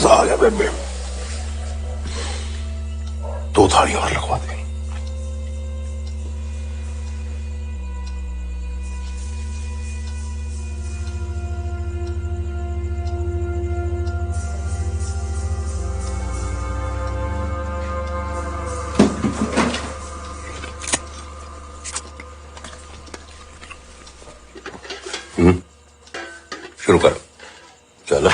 मजा आ गया बेबे। 2 थाली और लगवा दे। शुरू कर। चलो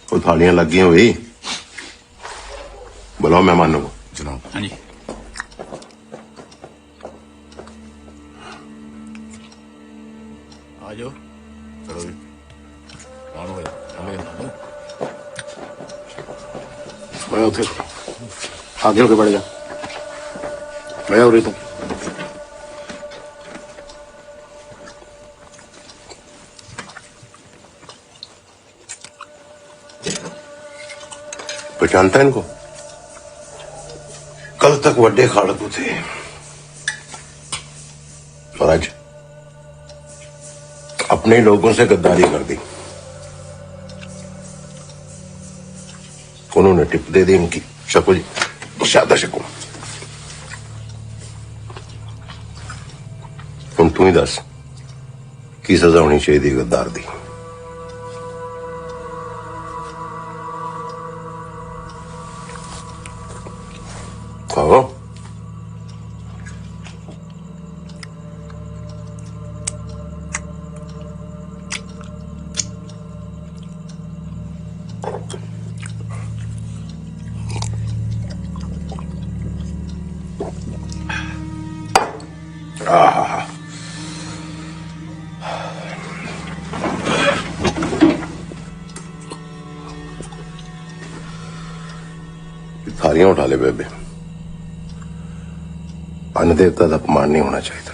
वो थालियां लग गई हुई, बुलाओ मेहमानों को। जनाब। हाँ जी। आ जाओ। चलो जी। मैं उठे आगे होके बढ़ जा। मैं हो रही तू पहचानता है इनको? कल तक वड्डे खाड़कू थे और आज अपने लोगों से गद्दारी कर दी। उन्होंने टिप दे दी इनकी। शकु जी शादा शकु हम तू ही दस की सजा होनी चाहिए गद्दार दी? खाओ। थालियां उठा ले बेबे। अन्न देवता का अपमान नहीं होना चाहिए था।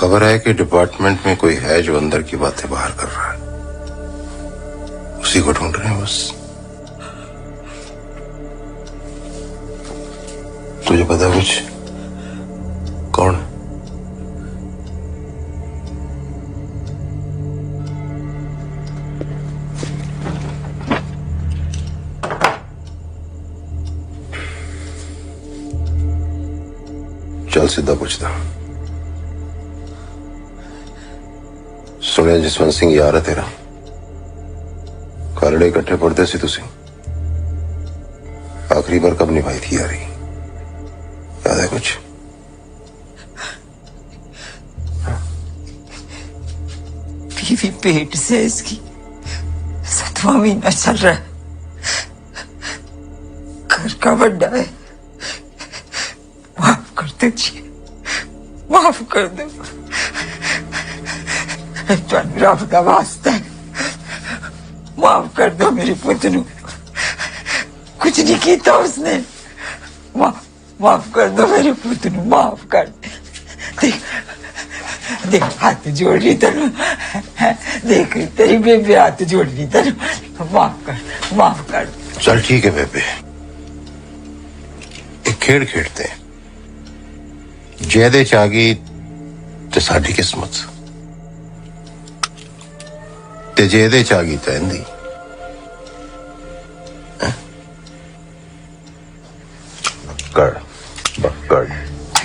खबर है कि डिपार्टमेंट में कोई है जो अंदर की बातें बाहर कर रहा है। उसी को ढूंढ रहे हैं बस। तुझे पता कुछ कौन है? चल सीधा पूछता। सुनिया जसवंत सिंह यार है तेरा। कालड़े इकट्ठे पढ़ते सी तुसी। आखिरी बार कब निभाई थी यारी? याद है कुछ? बीवी पेट से इसकी 7वां महीना चल रहा है। घर का बड्डा है। माफ कर दो जी, माफ कर दो। रब का वास्ता है, माफ कर दो मेरे पुत्र नू। कुछ नहीं किया उसने। माफ कर दो मेरे पुत्र नू, माफ कर। देख देख हाथ जोड़ रही तेन। देख तेरी बेबे हाथ जोड़ रही तेन। माफ कर, माफ कर। चल ठीक है बेबे, एक खेड़ खेड़ते हैं। जैदे च आ गई ते साडी किस्मत, ते जेदे च आ गई तो इंदी। अक्कड़ बक्कड़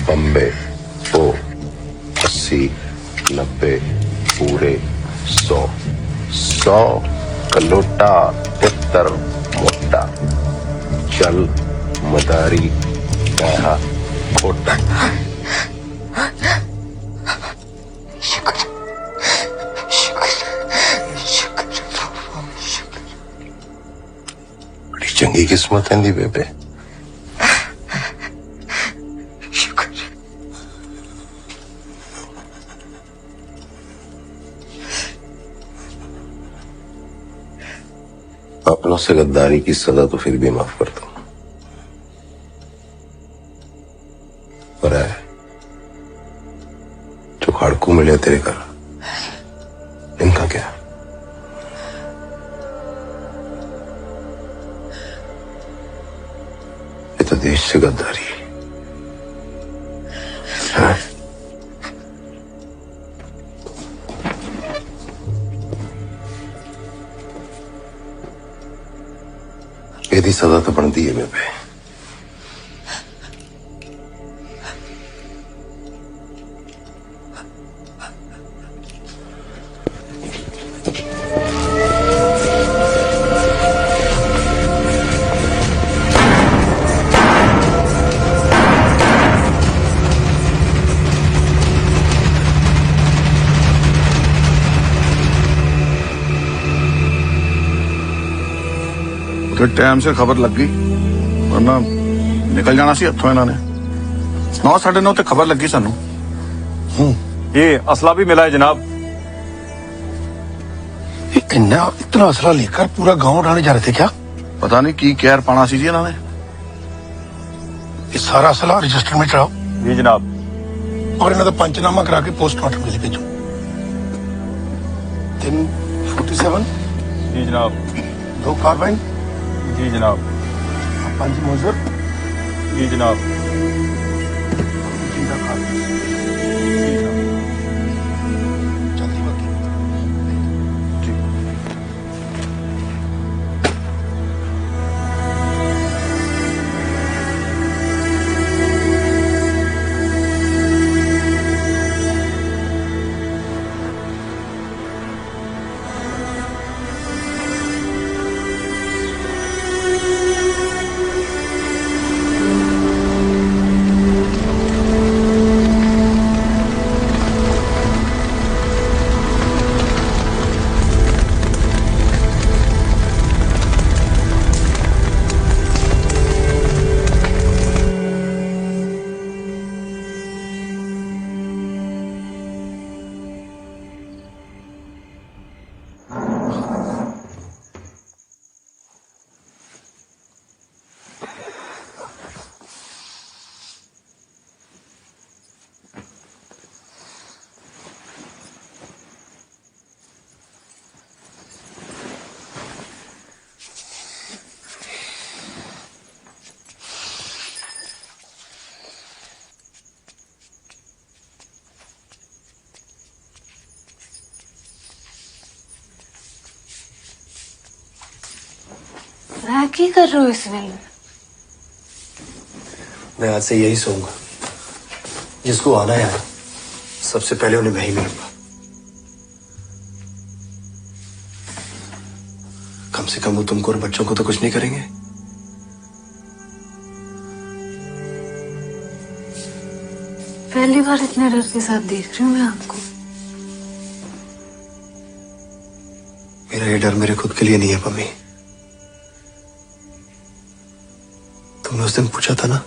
बम्बे ओ 80 90 पूरे 100 100 कलोटा तितर मोटा चल मदारी पैहा खोटा। शुक्र शुक्र शुक्र बाबा शुक्र। बड़ी चंगी किस्मत है दी बेबे। शुक्र। अपनों से गद्दारी की सजा तो फिर भी माफ करता हूं, पर है जो खाड़कू मिले तेरे घर, इनका क्या? ये तो देश से गद्दारी है। ਇਹਦੀ सजा तो बनती है बेबे। तो टाइम से खबर लग गई, वरना निकल जाना सी हथों इन्होंने। 9 साढ़े 9 तक खबर लगी सानू। ये असला भी मिला है जनाब। इतना असला लेकर पूरा गांव उड़ाने जा रहे थे क्या? पता नहीं की कहर पाना सी जी इन्होंने। ये सारा असला रजिस्टर में चढ़ाओ जी जनाब। और इन्हों का पंचनामा करा के पोस्टमार्टम के लिए भेजो। 347 जी जनाब। 2 कार्बाइन जी जनाब। 5 मोजर जी जनाब। जिंदा खाल जल्दी बाकी। की कर रहे हो इस वेले? मैं आज से यही सोऊंगा। जिसको आना है आए, सबसे पहले उन्हें मैं ही मिलूंगा। कम से कम वो तुमको और बच्चों को तो कुछ नहीं करेंगे। पहली बार इतने डर के साथ देख रही हूँ मैं आपको। मेरा ये डर मेरे खुद के लिए नहीं है पम्मी। तुमने उस दिन पूछा था ना,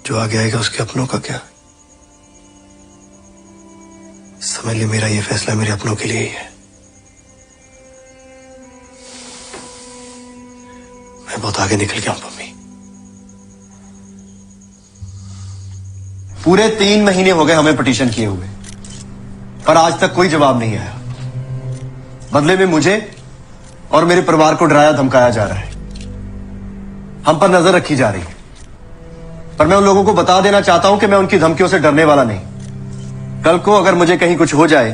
जो आगे आएगा उसके अपनों का क्या? समझ ले, मेरा ये फैसला मेरे अपनों के लिए ही है। मैं बहुत आगे निकल गया हूं पम्मी। पूरे 3 महीने हो गए हमें पिटीशन किए हुए, पर आज तक कोई जवाब नहीं आया। बदले में मुझे और मेरे परिवार को डराया धमकाया जा रहा है। हम पर नजर रखी जा रही है। पर मैं उन लोगों को बता देना चाहता हूं कि मैं उनकी धमकियों से डरने वाला नहीं। कल को अगर मुझे कहीं कुछ हो जाए,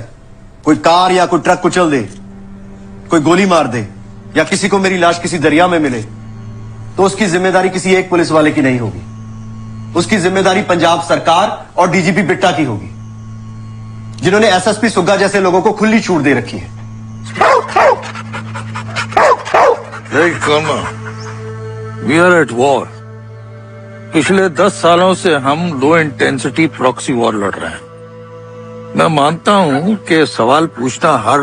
कोई कार या कोई ट्रक कुचल दे, कोई गोली मार दे, या किसी को मेरी लाश किसी दरिया में मिले, तो उसकी जिम्मेदारी किसी एक पुलिस वाले की नहीं होगी, उसकी जिम्मेदारी पंजाब सरकार और डीजीपी बिट्टा की होगी, जिन्होंने एसएसपी सुग्गा जैसे लोगों को खुली छूट दे रखी है। We are at war. पिछले 10 सालों से हम लो इंटेंसिटी प्रॉक्सी वॉर लड़ रहे हैं। मैं मानता हूं कि सवाल पूछना हर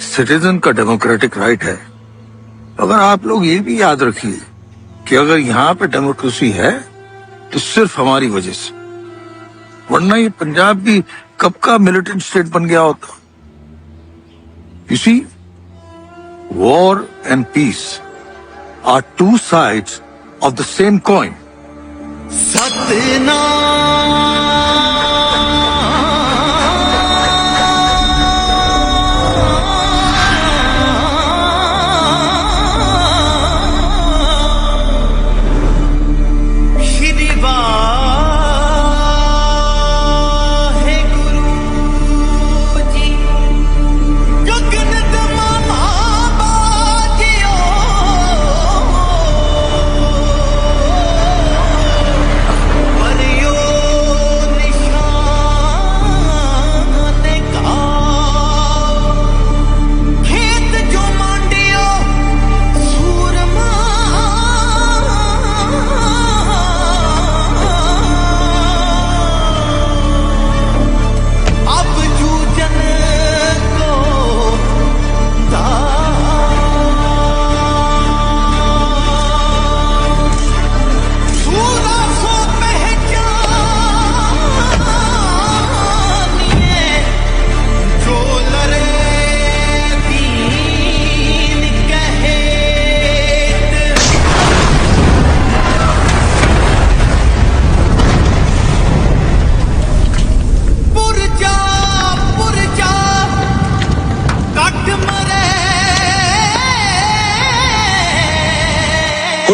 सिटीजन का डेमोक्रेटिक राइट है, मगर आप लोग ये भी याद रखिए कि अगर यहाँ पे डेमोक्रेसी है तो सिर्फ हमारी वजह से, वरना ये पंजाब भी कब का मिलिटेंट स्टेट बन गया होता। You see, war and peace are two sides of the same coin.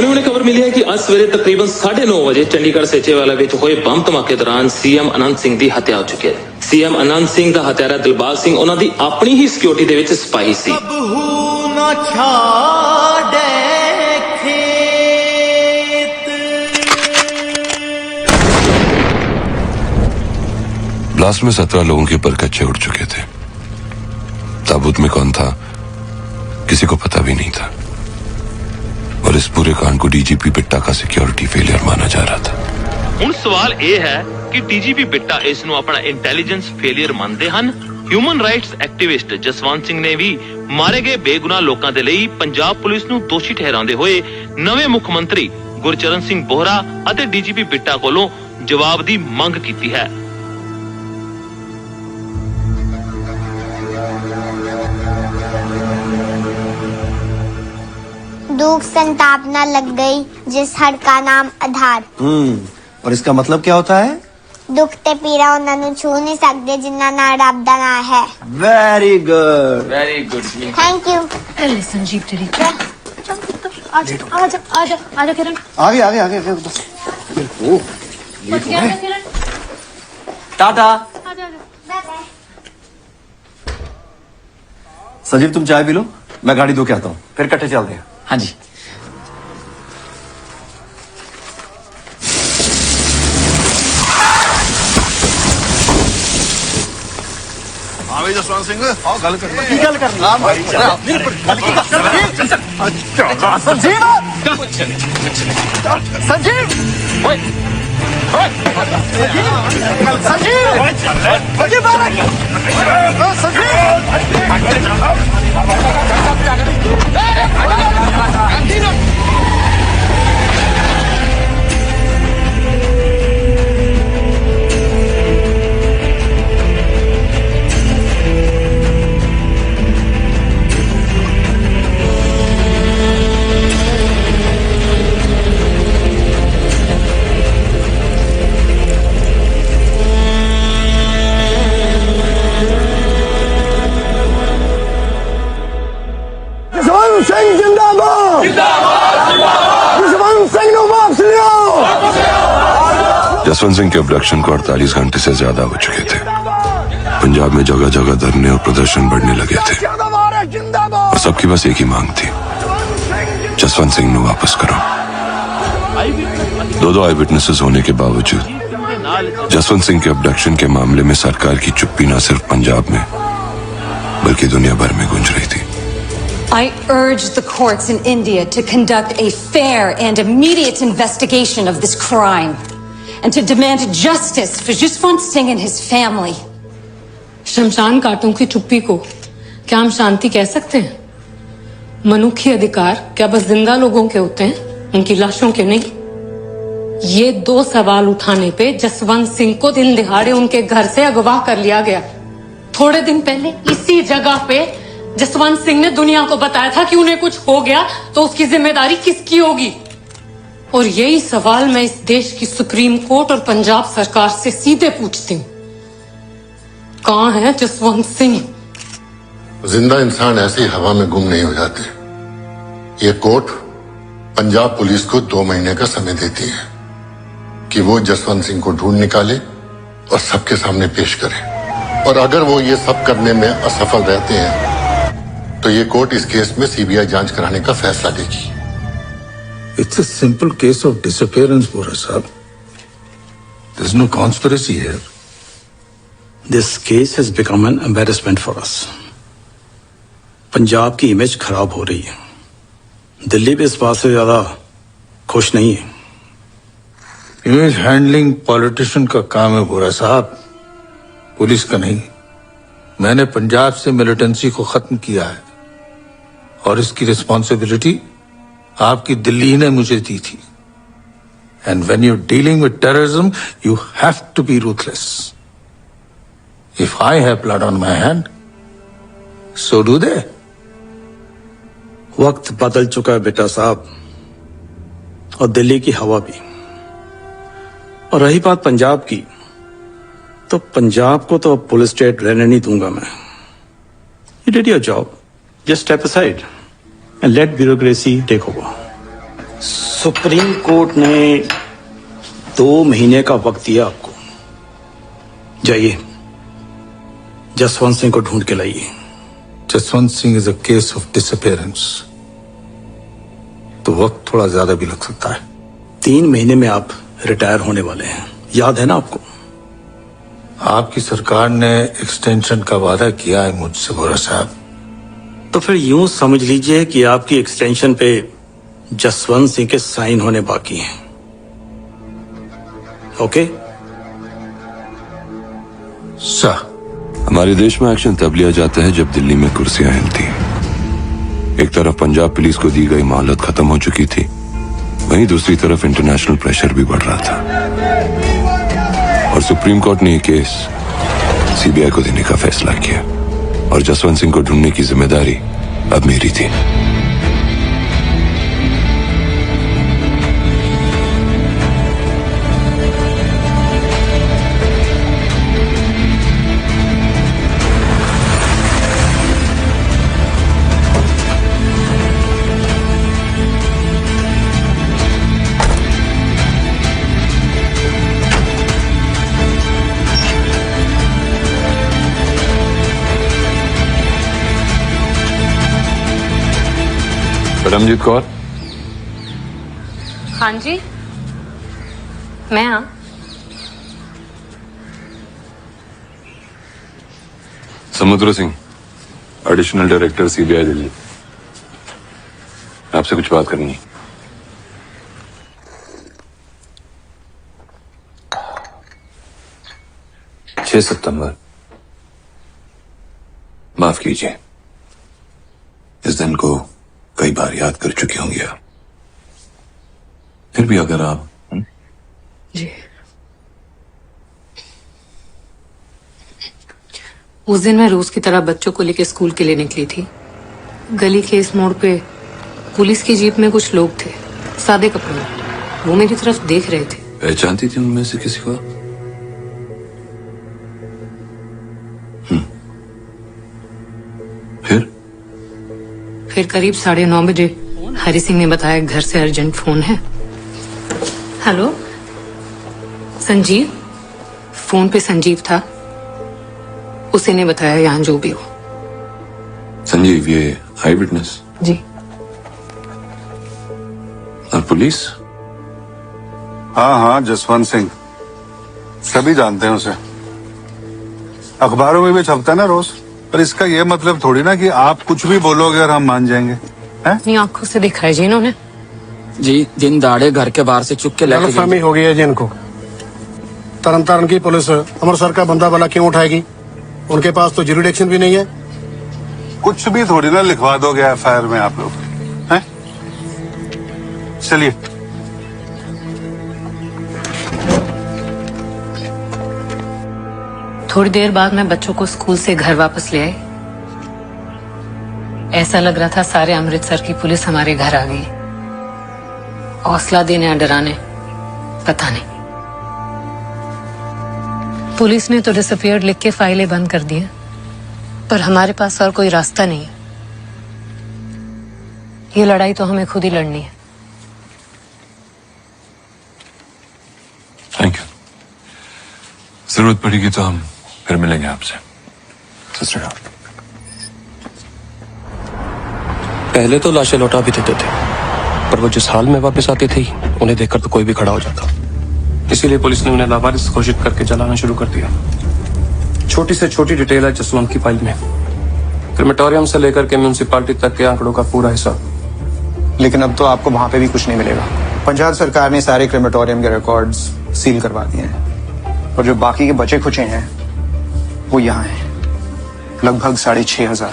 ਹੁਣੇ ਖਬਰ ਮਿਲੀ ਹੈ ਕਿ ਅੱਜ ਸਵੇਰੇ ਤਕਰੀਬਨ 9:30 ਵਜੇ ਚੰਡੀਗੜ੍ਹ ਸੇਚੇਵਾਲਾ ਵਿੱਚ ਹੋਏ ਬੰਬ ਧਮਾਕੇ ਦੌਰਾਨ ਸੀਐਮ ਅਨੰਤ ਸਿੰਘ ਦੀ ਹੱਤਿਆ ਹੋ ਚੁੱਕੀ ਹੈ। ਸੀਐਮ ਅਨੰਤ ਸਿੰਘ ਦਾ ਹੱਤਿਆਰਾ ਦਿਲਬਾਗ ਸਿੰਘ ਉਹਨਾਂ ਦੀ ਆਪਣੀ ਹੀ ਸਿਕਿਉਰਿਟੀ ਦੇ ਵਿੱਚ ਸਿਪਾਹੀ ਸੀ। ब्लास्ट में 17 लोगों के पर कच्चे उड़ चुके थे। ताबूत में कौन था किसी को पता भी नहीं था, और इस पूरे कांड को डीजीपी बिट्टा का सिक्योरिटी फेलियर माना जा रहा था। ਹੁਣ ਸਵਾਲ ਇਹ ਹੈ ਕਿ ਡੀਜੀਪੀ ਬਿੱਟਾ ਇਸ ਨੂੰ ਆਪਣਾ ਇੰਟੈਲੀਜੈਂਸ ਫੇਲਿਅਰ ਮੰਨਦੇ ਹਨ। Human rights activist Jaswant Singh ਨੇ ਵੀ ਮਾਰੇ ਗਏ ਬੇਗੁਨਾਹ ਲੋਕਾਂ ਦੇ ਲਈ ਪੰਜਾਬ ਪੁਲਿਸ ਨੂੰ ਦੋਸ਼ੀ ਠਹਿਰਾਉਂਦੇ ਹੋਏ ਨਵੇਂ ਮੁੱਖ ਮੰਤਰੀ ਗੁਰਚਰਨ ਸਿੰਘ ਬੋਹਰਾ ਅਤੇ ਡੀਜੀਪੀ ਬਿੱਟਾ ਕੋਲੋਂ ਜਵਾਬ ਦੀ ਮੰਗ ਕੀਤੀ ਹੈ। दुख संताप न लग गई जिस हर का नाम आधार। और इसका मतलब क्या होता है? दुख ते पीड़ा उन्हां नूं छू नहीं सकते जिन्ना ना रब दा नाम है। Very good, very good. Thank you. Sanjeev तेरी आजा किरण, आगे बस। टाटा। संजीव तुम चाय पी लो, मैं गाड़ी धो के आता हूँ, फिर इकट्ठे चलते हैं। हाँ जी। हाँ भाई जसवंत सिंह, आओ गल कर। जसवंत सिंह के अब्डक्शन को 48 घंटे से ज्यादा हो चुके थे। पंजाब में जगह जगह धरने और प्रदर्शन बढ़ने लगे थे, और सबकी बस एक ही मांग थी, जसवंत सिंह को वापस करो। दो आई विटनेसेस होने के बावजूद जसवंत सिंह के अबडक्शन के मामले में सरकार की चुप्पी न सिर्फ पंजाब में बल्कि दुनिया भर में गूंज रही थी। I urge the courts in India to conduct a fair and immediate investigation of this crime and to demand justice for Jaswant Singh and his family. शमशान घाटों की चुप्पी को क्या हम शांति कह सकते हैं? मनुष्य अधिकार क्या बस जिंदा लोगों के होते हैं, उनकी लाशों के नहीं? ये 2 सवाल उठाने पे जसवंत सिंह को दिन दिहाड़े उनके घर से अगवा कर लिया गया। थोड़े दिन पहले इसी जगह पे जसवंत सिंह ने दुनिया को बताया था कि उन्हें कुछ हो गया तो उसकी जिम्मेदारी किसकी होगी। और यही सवाल मैं इस देश की सुप्रीम कोर्ट और पंजाब सरकार से सीधे पूछती हूँ, कहाँ है जसवंत सिंह? जिंदा इंसान ऐसे ही हवा में गुम नहीं हो जाते। ये कोर्ट पंजाब पुलिस को 2 महीने का समय देती है कि वो जसवंत सिंह को ढूंढ निकाले और सबके सामने पेश करे। और अगर वो ये सब करने में असफल रहते हैं तो ये कोर्ट इस केस में सीबीआई जांच कराने का फैसला लेगी। It's a simple case of disappearance, Bora Sahab. There's no conspiracy here. This case has become an embarrassment for us. Punjab की इमेज खराब हो रही है। दिल्ली भी इस बात से ज्यादा खुश नहीं है। इमेज हैंडलिंग पॉलिटिशियन का काम है बोरा साहब, पुलिस का नहीं। मैंने पंजाब से मिलिटेंसी को खत्म किया है और इसकी रिस्पॉन्सिबिलिटी आपकी दिल्ली ने मुझे दी थी। And when you dealing with terrorism you have to be ruthless. If I have blood on my hand so do they. वक्त बदल चुका है बेटा साहब, और दिल्ली की हवा भी। और रही बात पंजाब की, तो पंजाब को तो अब पुलिस स्टेट रहने नहीं दूंगा मैं। You did your job, just step aside and let bureaucracy take over. Supreme court ने 2 महीने का वक्त दिया आपको। जाइए, जसवंत सिंह को ढूंढ के लाइए। Jaswant Singh is a case of disappearance, तो वक्त थोड़ा ज्यादा भी लग सकता है। 3 महीने में आप रिटायर होने वाले हैं, याद है ना आपको? आपकी सरकार ने एक्सटेंशन का वादा किया है मुझसे बोरा साहब। तो फिर यूं समझ लीजिए कि आपकी एक्सटेंशन पे जसवंत सिंह के साइन होने बाकी हैं। Okay sir. हमारे देश में एक्शन तब लिया जाता है जब दिल्ली में कुर्सियां हिलती हैं। एक तरफ पंजाब पुलिस को दी गई मोहलत खत्म हो चुकी थी, वहीं दूसरी तरफ इंटरनेशनल प्रेशर भी बढ़ रहा था और सुप्रीम कोर्ट ने यह केस सीबीआई को देने का फैसला किया और जसवंत सिंह को ढूंढने की जिम्मेदारी अब मेरी थी। परमजीत कौर। हाँ जी, मैं हाँ। समुद्र Singh, additional director CBI Delhi, आपसे कुछ बात करनी है। छह सितंबर, माफ कीजिए, इस दिन को कई बार याद कर चुके होंगे आप, फिर भी अगर आप जी। उस दिन मैं रोज की तरह बच्चों को लेकर स्कूल के लिए निकली थी। गली के इस मोड़ पे पुलिस की जीप में कुछ लोग थे, सादे कपड़ों में। वो मेरी तरफ देख रहे थे। पहचानती थी उनमें से किसी को? फिर करीब 9:30 बजे हरि सिंह ने बताया घर से अर्जेंट फोन है। हेलो संजीव? फोन पे संजीव था, उसी ने बताया यहाँ जो भी हो। संजीव ये आई विटनेस? जी। और पुलिस? हाँ हाँ, जसवंत सिंह, सभी जानते हैं उसे। अखबारों में भी छपता है ना रोज। पर इसका ये मतलब थोड़ी ना कि आप कुछ भी बोलोगे और हम मान जाएंगे। हैं? अपनी आंखों से देखा है जी इन्होंने। जी दिन दाड़े घर के बाहर से चुप के लेके गलतफहमी हो गई है जिनको। तरन तारण की पुलिस अमृतसर का बंदा भला क्यों उठाएगी? उनके पास तो ज्यूरिडिक्शन भी नहीं है। कुछ भी थोड़ी ना लिखवा दोगे एफआईआर में आप लोग, हैं? चलिए। थोड़ी देर बाद मैं बच्चों को स्कूल से घर वापस ले आई। ऐसा लग रहा था सारे अमृतसर की पुलिस हमारे घर आ गई, हौसला देने या डराने, पता नहीं। पुलिस ने तो डिसअपियर्ड लिख के फाइलें बंद कर दी, पर हमारे पास और कोई रास्ता नहीं है। ये लड़ाई तो हमें खुद ही लड़नी है। Thank you. जरूरत पड़ेगी तो हम फिर मिलेंगे आपसे। सत श्री अकाल। पहले तो लाशें लौटा भी देते थे, पर वो जिस हाल में वापस आती थी उन्हें देखकर तो कोई भी खड़ा हो जाता। इसीलिए पुलिस ने उन्हें लावारिस घोषित करके जलाना शुरू कर दिया। छोटी से छोटी डिटेल है जसवंत की फाइल में, क्रिमेटोरियम से लेकर के म्यूनिसिपालिटी तक के आंकड़ों का पूरा हिसाब। लेकिन अब तो आपको वहां पे भी कुछ नहीं मिलेगा। पंजाब सरकार ने सारे क्रिमेटोरियम के रिकॉर्ड्स सील करवा दिए हैं, और जो बाकी के बचे खुचे हैं वो यहाँ हैं, लगभग 6,500।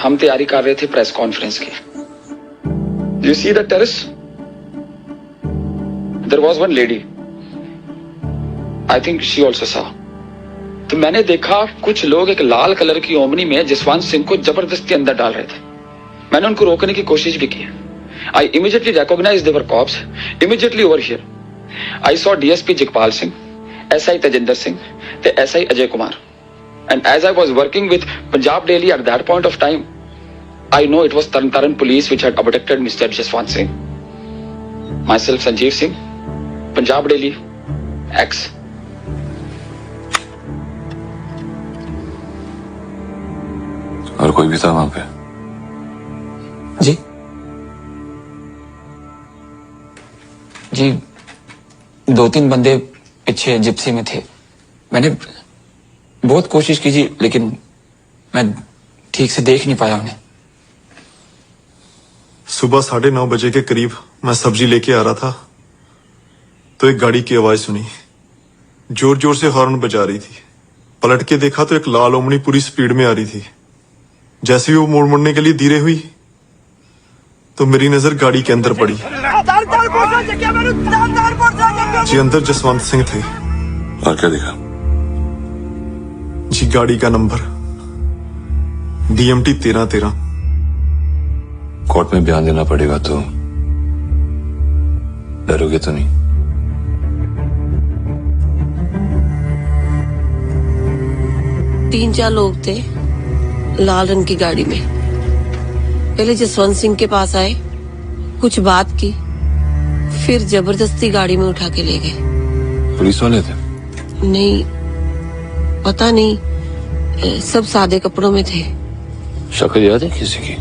हम तैयारी कर रहे थे प्रेस कॉन्फ्रेंस की। You see the terrace, there was one lady, I think she also saw. तो मैंने देखा कुछ लोग एक लाल कलर की ओमनी में जसवंत सिंह को जबरदस्ती अंदर डाल रहे थे। मैंने उनको रोकने की कोशिश भी की। I immediately recognise they were cops immediately over here. I saw DSP Jagpal Singh, SI Tejinder Singh ते SI Ajay Kumar. And as I was working with Punjab Daily at that point of time, I know it was Taran Taran police which had abducted Mr. Jaswant Singh. Myself, Sanjeev Singh, Punjab Daily, X. और कोई भी था वहां पे? जी जी 2-3 बंदे पीछे Gypsy में थे। मैंने बहुत कोशिश की जी, लेकिन मैं ठीक से देख नहीं पाया उन्हें। सुबह 9:30 बजे के करीब मैं सब्जी लेके आ रहा था तो एक गाड़ी की आवाज सुनी, जोर जोर से हॉर्न बजा रही थी। पलट के देखा तो एक लाल ओमनी पूरी स्पीड में आ रही थी। जैसे ही वो मोड़ मुड़ने के लिए धीरे हुई तो मेरी नजर गाड़ी के अंदर पड़ी। जी अंदर जसवंत सिंह थे। और क्या दिखा? जी गाड़ी का नंबर DMT 1313। कोर्ट में बयान देना पड़ेगा तो डरोगे तो नहीं? तीन चार लोग थे लाल रंग की गाड़ी में। पहले जसवंत सिंह के पास आए, कुछ बात की, फिर जबरदस्ती गाड़ी में उठा के ले गए। पुलिस वाले थे? नहीं, पता नहीं, सब सादे कपड़ों में थे। शक्ल याद है किसी की?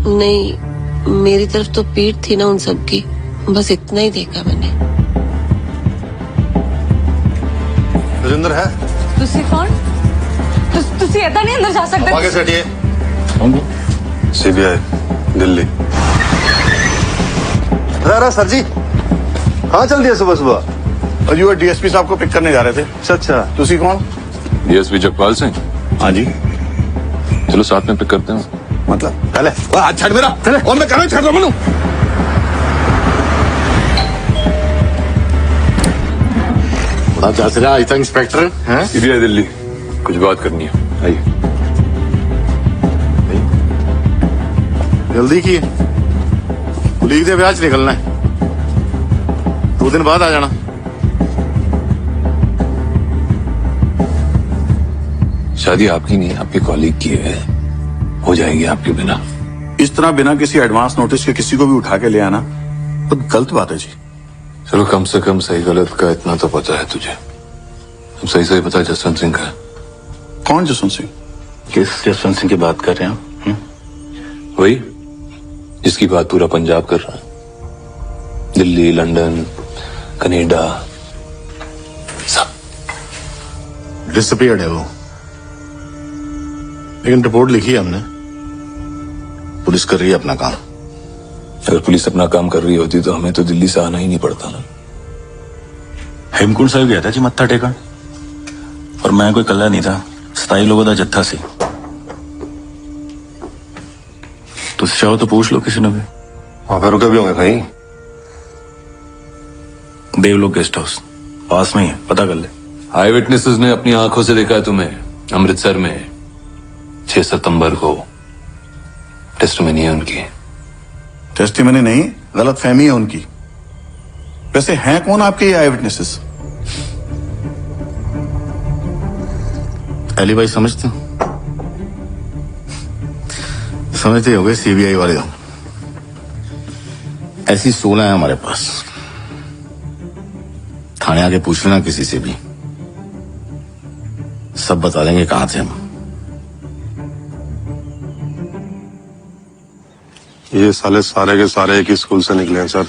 नहीं, मेरी तरफ तो पीठ थी ना उन सब की, बस इतना ही देखा मैंने। राजेंद्र है? तुसी कौन? तुसी ऐसा नहीं अंदर जा सकते। आगे से हटिए। CBI दिल्ली। अरे सर जी, कहाँ चल दिया सुबह सुबह? और यू DSP साहब को पिक करने जा रहे थे। अच्छा, तुसी कौन? DSP जगपाल सिंह। हाँ जी। चलो साथ में पिक करते हैं। मतलब पहले हाथ छाड़ मेरा, और मैं कहाँ छाड़ रहा हूँ? बड़ा चल रहा है इंस्पेक्टर हैं? CBI दिल्ली, कुछ बात करनी है, आइए। जल्दी की कुलीग दे ब्याह च निकलना है, 2 दिन बाद आ जाना। शादी आपकी नहीं, आपके कॉलीग की है, हो जाएगी आपके बिना। इस तरह बिना किसी एडवांस नोटिस के किसी को भी उठा के ले आना बहुत गलत बात है जी। चलो कम से कम सही गलत का इतना तो पता है तुझे। सही सही पता जसवंत सिंह का है। कौन जसवंत सिंह? किस जसवंत सिंह की बात कर रहे हैं? वही जिसकी बात पूरा पंजाब कर रहा है। दिल्ली, लंदन, कनाडा, सब डिसअपीयर्ड है वो, लेकिन रिपोर्ट लिखी है हमने। पुलिस कर रही है अपना काम। अगर पुलिस अपना काम कर रही होती तो हमें तो दिल्ली से आना ही नहीं पड़ता ना। हेमकुंड साहिब गया था जी मत्था टेकन, और मैं कोई कल्ला नहीं था, 27 लोगों का जत्था सी। तुम चाहो तो पूछ लो किसी ने भी। वहां पर रुके भी होंगे भाई। देवलोक गेस्ट हाउस पास में ही है, पता कर ले। आई विटनेसेस ने अपनी आंखों से देखा है तुम्हें अमृतसर में 6 सितंबर को। टेस्टिमनी है उनकी। टेस्टिमनी नहीं, गलत फहमी है उनकी। वैसे हैं कौन आपके ये आई विटनेसेस? अली भाई समझते हो? समझते हो गए सीबीआई वाले हो। ऐसी 16 है हमारे पास। थाने आके पूछ लेना किसी से भी, सब बता देंगे कहां थे हम। ये साले सारे के सारे एक ही स्कूल से निकले हैं सर।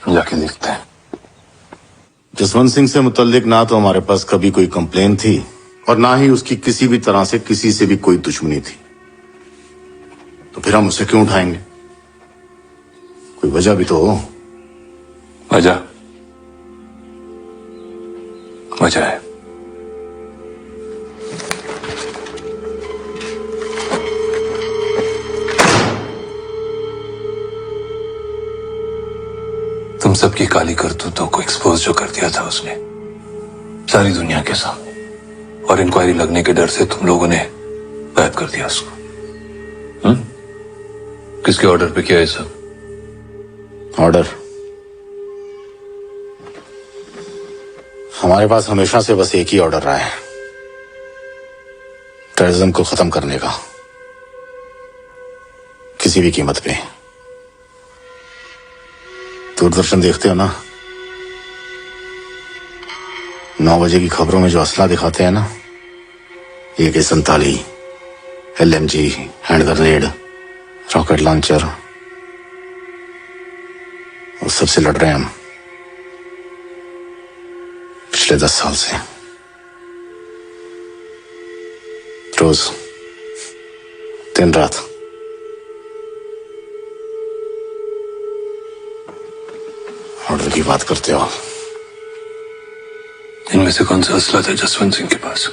जाके देखते हैं। जसवंत सिंह से मुतल्लिक ना तो हमारे पास कभी कोई कंप्लेन थी, और ना ही उसकी किसी भी तरह से किसी से भी कोई दुश्मनी थी। तो फिर हम उसे क्यों उठाएंगे? कोई वजह भी तो हो। वजह वजह है। तुम सबकी काली करतूतों को एक्सपोज जो कर दिया था उसने सारी दुनिया के सामने, और इंक्वायरी लगने के डर से तुम लोगों ने गायब कर दिया उसको। किसके ऑर्डर पे किया है सब? ऑर्डर हमारे पास हमेशा से बस एक ही ऑर्डर रहा है, टेररिज्म को खत्म करने का, किसी भी कीमत पे। दूरदर्शन देखते हो ना, 9 बजे की खबरों में जो असला दिखाते हैं ना, AK-47, LMG, hand grenade, rocket launcher, उस सबसे लड़ रहे हैं हम पिछले 10 साल से। रोज, दिन रात। ऑर्डर की बात करते हो? इनमें से कौन सा असला था जसवंत सिंह के पास?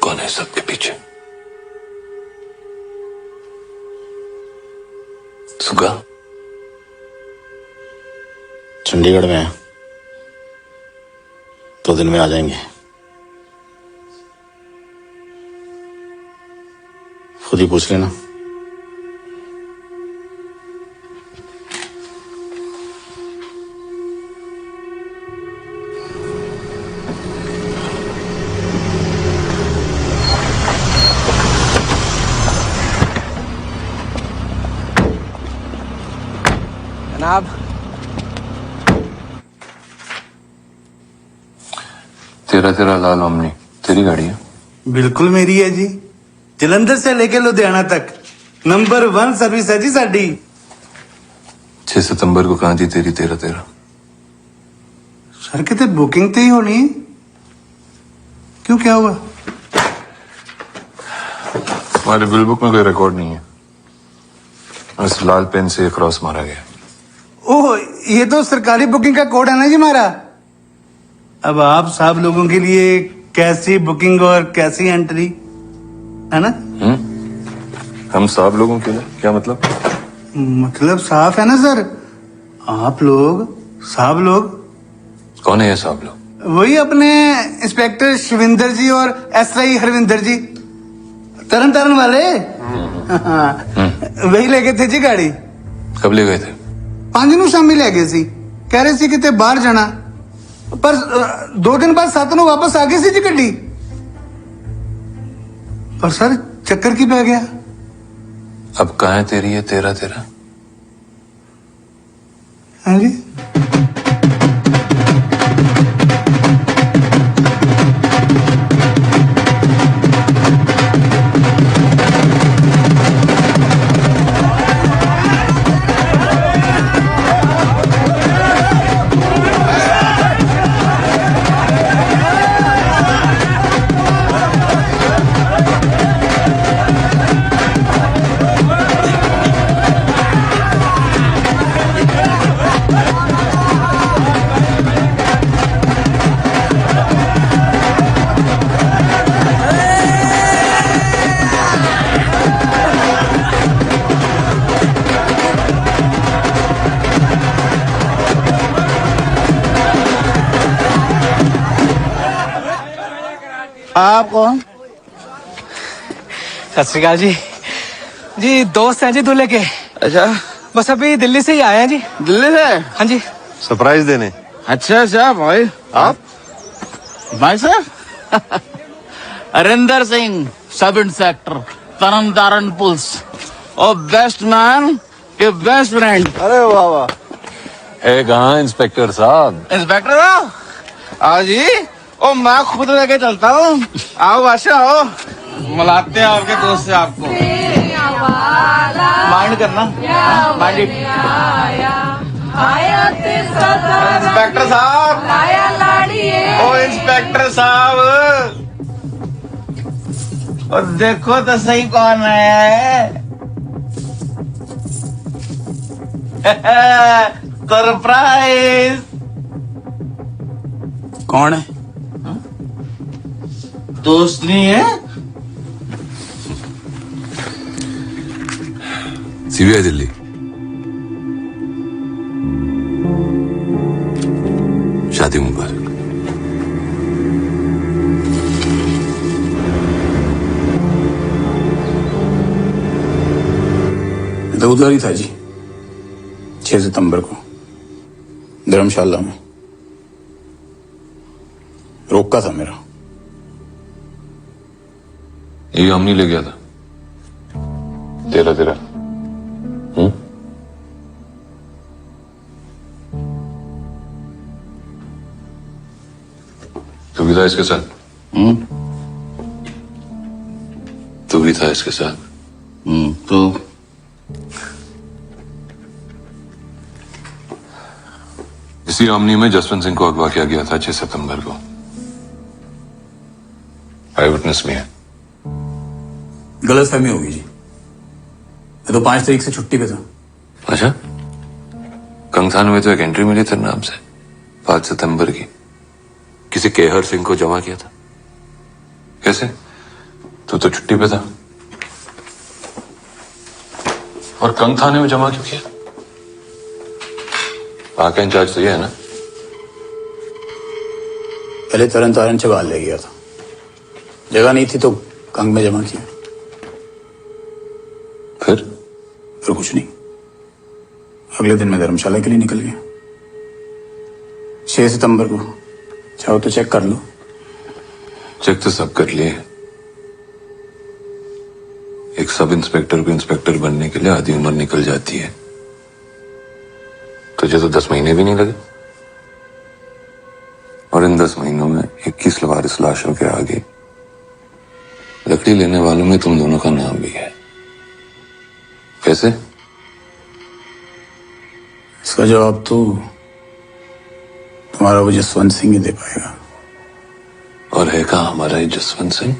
कौन है सबके पीछे? सुगा चंडीगढ़ में है, 2 दिन में आ जाएंगे। खुद ही पूछ लेना। जनाब, तेरा लाल ओमनी तेरी गाड़ी है? बिल्कुल मेरी है जी। जलंधर से लेके लुधियाना तक नंबर 1 सर्विस है जी साडी। 6 सितंबर को कहां थी तेरी 13-13? सर कितने बुकिंग तो ही होनी है। क्यों, क्या हुआ? हमारे बिल बुक में कोई रिकॉर्ड नहीं है। उस लाल पेन से क्रॉस मारा गया। ओह, ये तो सरकारी बुकिंग का कोड है ना जी हमारा। अब आप साहब लोगों के लिए कैसी बुकिंग और कैसी एंट्री है ना? हम साहब लोगों के लिए क्या मतलब? मतलब साफ है ना सर, आप लोग साहब लोग। कौन है ये साहब लोग? वही अपने इंस्पेक्टर शिविंदर जी और SI हरविंदर जी, तरन तारण वाले। वही लेके थे जी गाड़ी। कब ले गए थे? 5 ਨੂੰ शामी ले गए सी। कह रहे सी कितने बाहर जाना, पर 2 दिन बाद सातों वापस आ गई सी जी गड्डी। पर सर चक्कर की पै गया। अब कहाँ है तेरी ये तेरा तेरा? हाँ जी। आप कौन? सत श्री अकाल जी। जी दोस्त हैं जी दूल्हे के। अच्छा, बस अभी दिल्ली से ही आए हैं जी। दिल्ली से? हाँ जी। सरप्राइज देने। अच्छा अच्छा भाई। आप भाई साहब अरिंदर सिंह, सब इंस्पेक्टर, तरन तारण पुलिस और बेस्ट मैन के बेस्ट फ्रेंड। अरे वाह वाह। कहाँ इंस्पेक्टर साहब? इंस्पेक्टर साहब आओ जी। ओ मैं खुद लेके चलता हूँ। आओ बादशाह आओ, मिलाते हैं आपके दोस्त से आपको। माइंड करना, माइंड इट। इंस्पेक्टर साहब, ओ इंस्पेक्टर साहब, और देखो तो सही कौन है। सरप्राइज। कौन है? दोस्त नहीं है? सीबीआई दिल्ली। शादी मुबारक। तो उधर ही था जी, 6 सितंबर को धर्मशाला में। रोका था मेरा। ये हम नहीं ले गया था तेरा तेरा। तू भी था इसके साथ? तू भी था इसके साथ? तो इसी आमनी में जसवंत सिंह को अगवा किया गया था 6 सितंबर को। आई विटनेस में है। गलतफहमी होगी जी, मैं तो 5 तारीख से छुट्टी पे था। अच्छा, कंगथान में तो एक एंट्री मिली तेरे नाम से 5 सितंबर की। किसी केहर सिंह को जमा किया था। कैसे? तू तो छुट्टी पे था। और कंग थाने में जमा क्यों किया? वहां का इंचार्ज तो ये है ना? पहले तरन तारण चबाल ले गया था, जगह नहीं थी तो कंग में जमा किया। फिर कुछ नहीं, अगले दिन मैं धर्मशाला के लिए निकल गया। 6 सितंबर को चाहो तो चेक कर लो। चेक तो सब कर लिए। एक सब इंस्पेक्टर को इंस्पेक्टर बनने के लिए आधी उम्र निकल जाती है। तुझे तो 10 महीने भी नहीं लगे, और इन 10 महीनों में 21 लवारिस लाशों के आगे लकड़ी लेने वालों में तुम दोनों का नाम भी है। कैसे? इसका जवाब तो तुम्हारा वो जसवंत सिंह ही दे पाएगा। और है कहाँ हमारा ये जसवंत सिंह?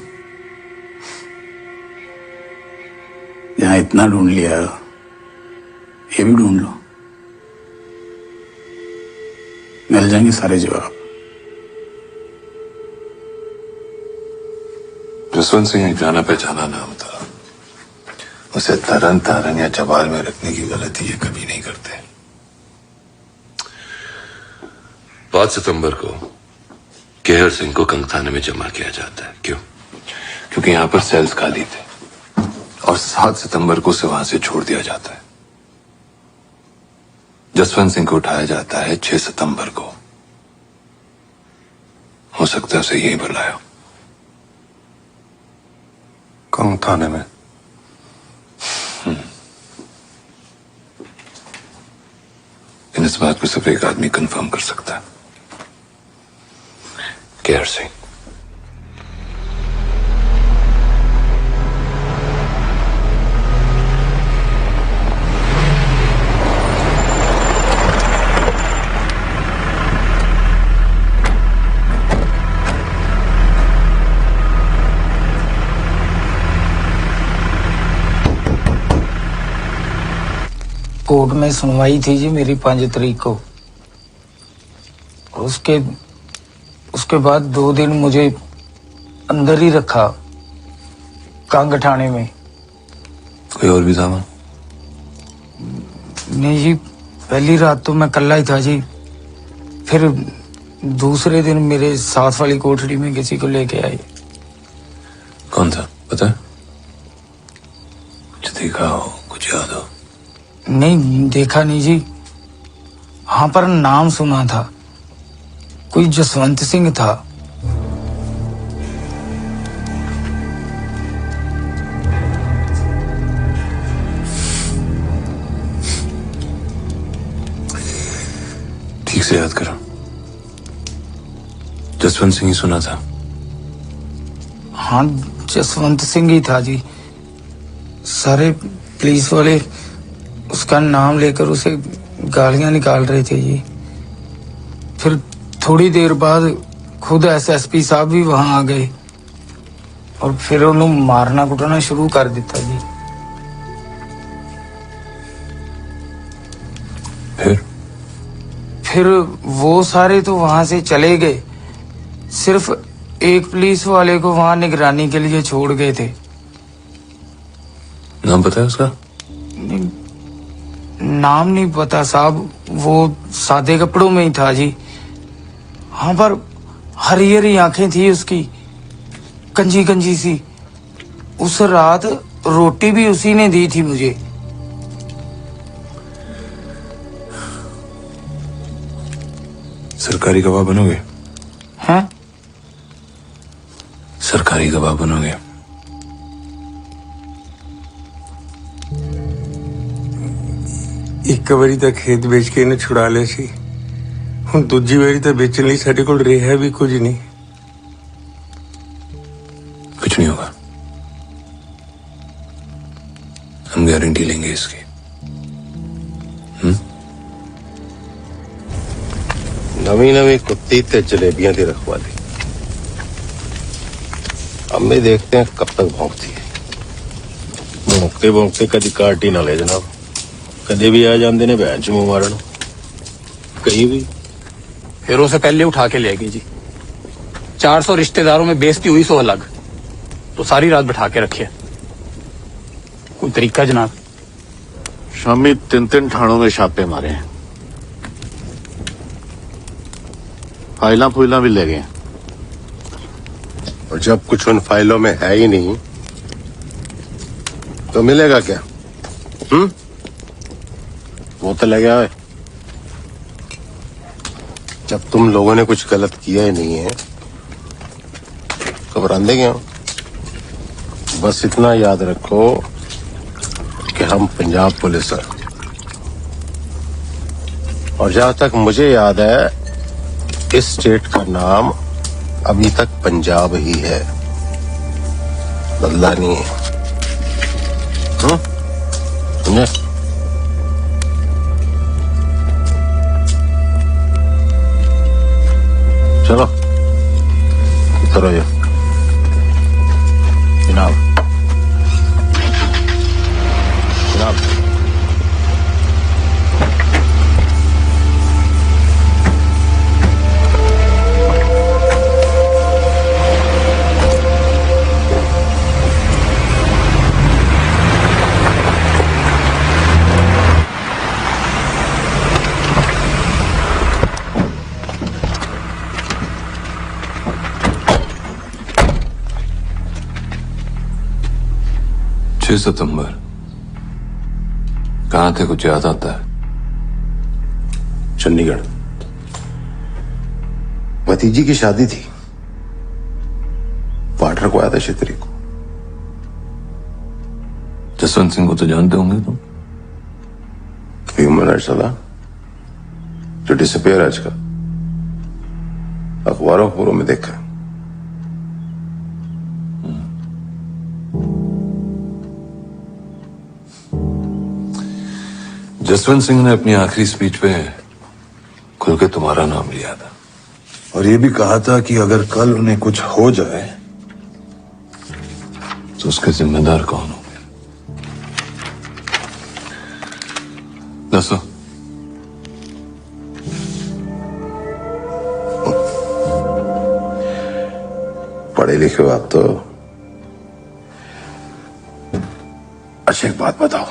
यहाँ इतना ढूंढ लिया, ये भी ढूंढ लो, मिल जाएंगे सारे जवाब। जसवंत सिंह एक जाना पहचाना नाम था। उसे तरन तारण या चबाल में रखने की गलती ये कभी नहीं करते। 5 सितंबर को केहर सिंह को कंग थाने में जमा किया जाता है। क्यों? क्योंकि यहां पर सेल्स खाली थे, और 7 सितंबर को उसे वहां से छोड़ दिया जाता है। जसवंत सिंह को उठाया जाता है 6 सितंबर को। हो सकता है उसे यही बुलाया। कौन थाने में? इन इस बात को सिर्फ एक आदमी कंफर्म कर सकता है, केयर सिंह। कोर्ट में सुनवाई थी जी मेरी 5 तारीख को। उसके बाद 2 दिन मुझे अंदर ही रखा, कांग थाने में। कोई और भी था वहां? नहीं जी, पहली रात तो मैं कल्ला ही था जी। फिर दूसरे दिन मेरे साथ वाली कोठरी में किसी को लेके आए। कौन था पता है? कुछ देखा हो, कुछ याद हो? नहीं, देखा नहीं जी। हाँ, पर नाम सुना था, कोई जसवंत सिंह था। ठीक से याद करो। जसवंत सिंह ही सुना था? हाँ, जसवंत सिंह ही था जी। सारे पुलिस वाले उसका नाम लेकर उसे गालियां निकाल रहे थे जी। फिर थोड़ी देर बाद खुद एसएसपी साहब भी वहां आ गए और फिर उन्होंने मारना कुटना शुरू कर दिता जी। फिर वो सारे तो वहां से चले गए, सिर्फ एक पुलिस वाले को वहां निगरानी के लिए छोड़ गए थे। नाम पता है उसका? नाम नहीं पता साहब, वो सादे कपड़ों में ही था जी। हाँ, पर हरी हरी आंखें थी उसकी, कंजी कंजी सी। उस रात रोटी भी उसी ने दी थी मुझे। सरकारी गवाह बनोगे? हैं? सरकारी गवाह बनोगे? ਇੱਕ ਵਾਰੀ ਤਾਂ ਖੇਤ ਵੇਚ ਕੇ ਇਹਨੇ ਛੁਡਾ ਲਿਆ ਸੀ, ਹੁਣ ਦੂਜੀ ਵਾਰੀ ਤਾਂ ਵੇਚਣ ਲਈ ਸਾਡੇ ਕੋਲ ਰਿਹਾ ਵੀ ਕੁਝ ਨਹੀਂ। कुछ नहीं होगा, हम गारंटी लेंगे इसकी। नवी नवी कुत्ती ते जलेबियां दी रखवाली। अम्मी देखते हैं कब तक भौंकती है। भौंकते भौंकते कभी काटी ना ले जनाब, कदे भी आ जाते ने भैन च मुंह मारन कहीं भी। फिर उसे पहले उठा के ले गई जी। 400 रिश्तेदारों में बेइज्जती हुई सो अलग, तो सारी रात बिठा के रखे। कोई तरीका जनाब? शामी 3 थानों में छापे मारे हैं, फाइलां फुइलां भी ले गए, और जब कुछ उन फाइलों में है ही नहीं तो मिलेगा क्या? वो तो लगा है। जब तुम लोगों ने कुछ गलत किया ही नहीं है घबराते क्यों? बस इतना याद रखो कि हम पंजाब पुलिस हैं, और जहां तक मुझे याद है इस स्टेट का नाम अभी तक पंजाब ही है, बदला नहीं है। समझे? चलो उतरो ये जनाब। जनाब सितंबर कहां थे? कुछ याद आता है? चंडीगढ़। भतीजी की शादी थी, पार्टनर को आया था क्षेत्री को। जसवंत सिंह को तो जानते होंगे तुम? ह्यूमन राइट्स वाला जो डिसअपियर है आजकल, अखबारों में देखा। जसवंत सिंह ने अपनी आखिरी स्पीच पे खुल के तुम्हारा नाम लिया था और ये भी कहा था कि अगर कल उन्हें कुछ हो जाए तो उसके जिम्मेदार कौन होंगे? दसो। पढ़े लिखे हो आप तो। अच्छा एक बात बताओ,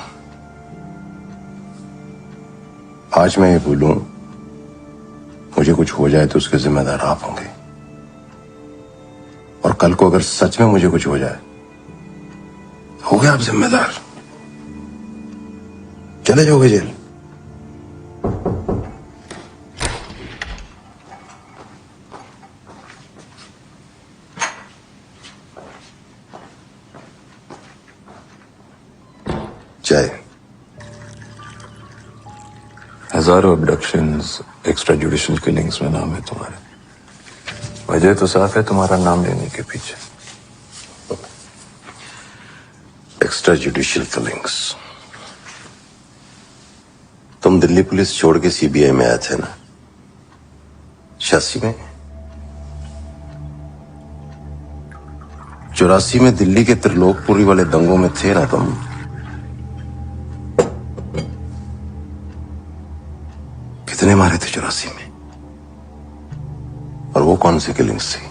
आज मैं ये बोलूं मुझे कुछ हो जाए तो उसके जिम्मेदार आप होंगे, और कल को अगर सच में मुझे कुछ हो जाए हो गए आप जिम्मेदार, चले जाओगे जेल। चाहे हजारों अबडक्शंस, एक्स्ट्रा जुडिशियल किलिंग्स में नाम है तुम्हारे। वजह तो साफ है तुम्हारा नाम लेने के पीछे। Extra judicial killings. तुम दिल्ली पुलिस छोड़ के सीबीआई में आए थे ना 86 में। 84 में दिल्ली के त्रिलोकपुरी वाले दंगों में थे ना तुम। कितने मारे थे 84 में? और वो कौन सी किलिंग्स थी,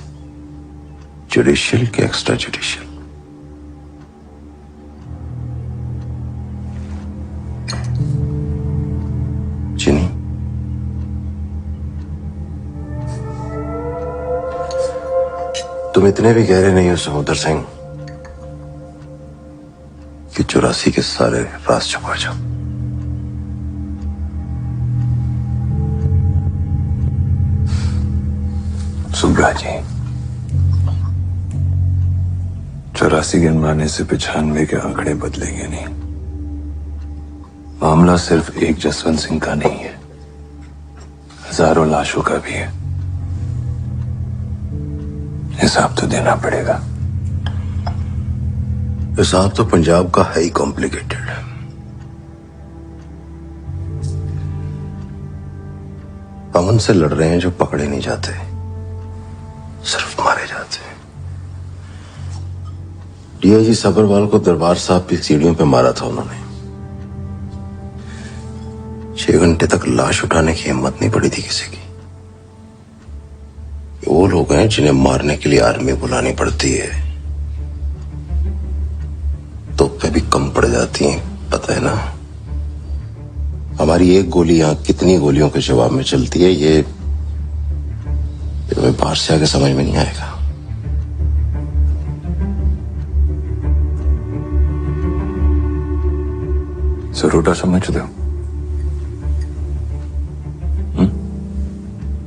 जुडिशियल के एक्स्ट्रा जुडिशियल? चिनी, तुम इतने भी गहरे नहीं हो समुद्र सिंह कि 84 के सारे राज छुपा जाओ। सुब्रा जी, 84 गिनवाने से 95 के आंकड़े बदलेंगे नहीं। मामला सिर्फ एक जसवंत सिंह का नहीं है, हजारों लाशों का भी है। हिसाब तो देना पड़ेगा। हिसाब तो पंजाब का है ही कॉम्प्लिकेटेड। पवन से लड़ रहे हैं जो पकड़े नहीं जाते, सिर्फ मारे जाते हैं। डीआईजी सबरवाल को दरबार साहब की सीढ़ियों पे मारा था उन्होंने। 6 घंटे तक लाश उठाने की हिम्मत नहीं पड़ी थी किसी की। वो लोग हैं जिन्हें मारने के लिए आर्मी बुलानी पड़ती है, तो पे भी कम पड़ जाती हैं, पता है ना। हमारी एक गोली यहां कितनी गोलियों के जवाब में चलती है, ये तुम्हें बाहर से आगे समझ में नहीं आएगा। सरोटा समझते हो?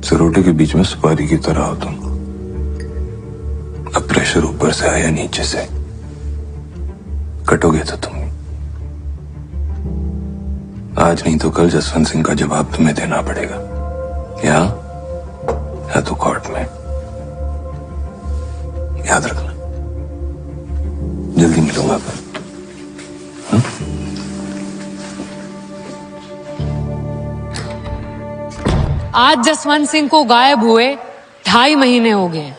सरोटे के बीच में सुपारी की तरह हो तुम। अब प्रेशर ऊपर से आया नीचे से, कटोगे तो तुम। आज नहीं तो कल जसवंत सिंह का जवाब तुम्हें देना पड़ेगा, या तो कोर्ट में। याद रखना, जल्दी मिलूंगा फिर। आज जसवंत सिंह को गायब हुए 2.5 महीने हो गए,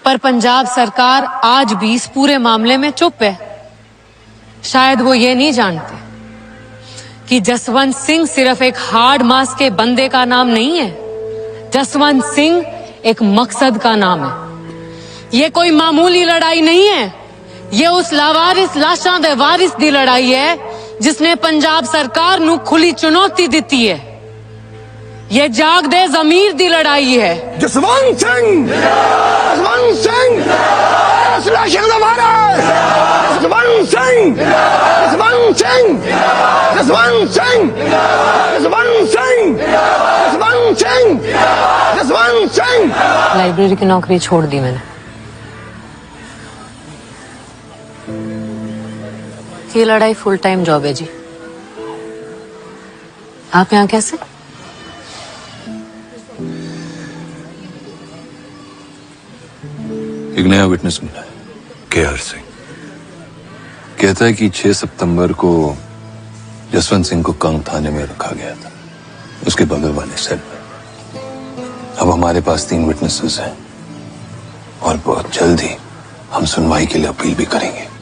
पर पंजाब सरकार आज भी इस पूरे मामले में चुप है। शायद वो ये नहीं जानते कि जसवंत सिंह सिर्फ एक हार्ड मास के बंदे का नाम नहीं है। जसवंत सिंह एक मकसद का नाम है। ये कोई मामूली लड़ाई नहीं है, ये उस लावारिस लाशां दे वारिस दी लड़ाई है जिसने पंजाब सरकार नू खुली चुनौती दी है। ये जाग दे जमीर दी लड़ाई है। जसवंत सिंह, जसवंत सिंह, लाशां दा वारिस, जसवंत सिंह, जसवंत सिंह। सिंह, जसवंत सिंह, जसवंत सिंह, जसवंत सिंह, जसवंत सिंह। लाइब्रेरी की नौकरी छोड़ दी मैंने। ये लड़ाई फुल टाइम जॉब है जी। आप यहाँ कैसे? एक नया विटनेस मिला है, केआर सिंह। कहता है कि 6 सितंबर को जसवंत सिंह को कंग थाने में रखा गया था, उसके बगल वाले सेल में। अब हमारे पास 3 विटनेसेस हैं और बहुत जल्द ही हम सुनवाई के लिए अपील भी करेंगे।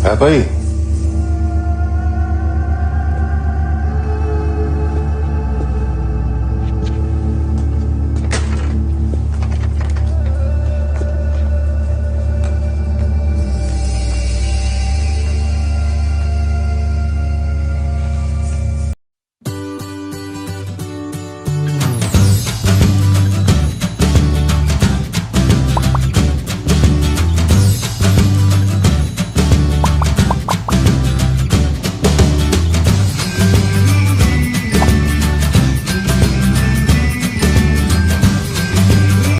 है भाई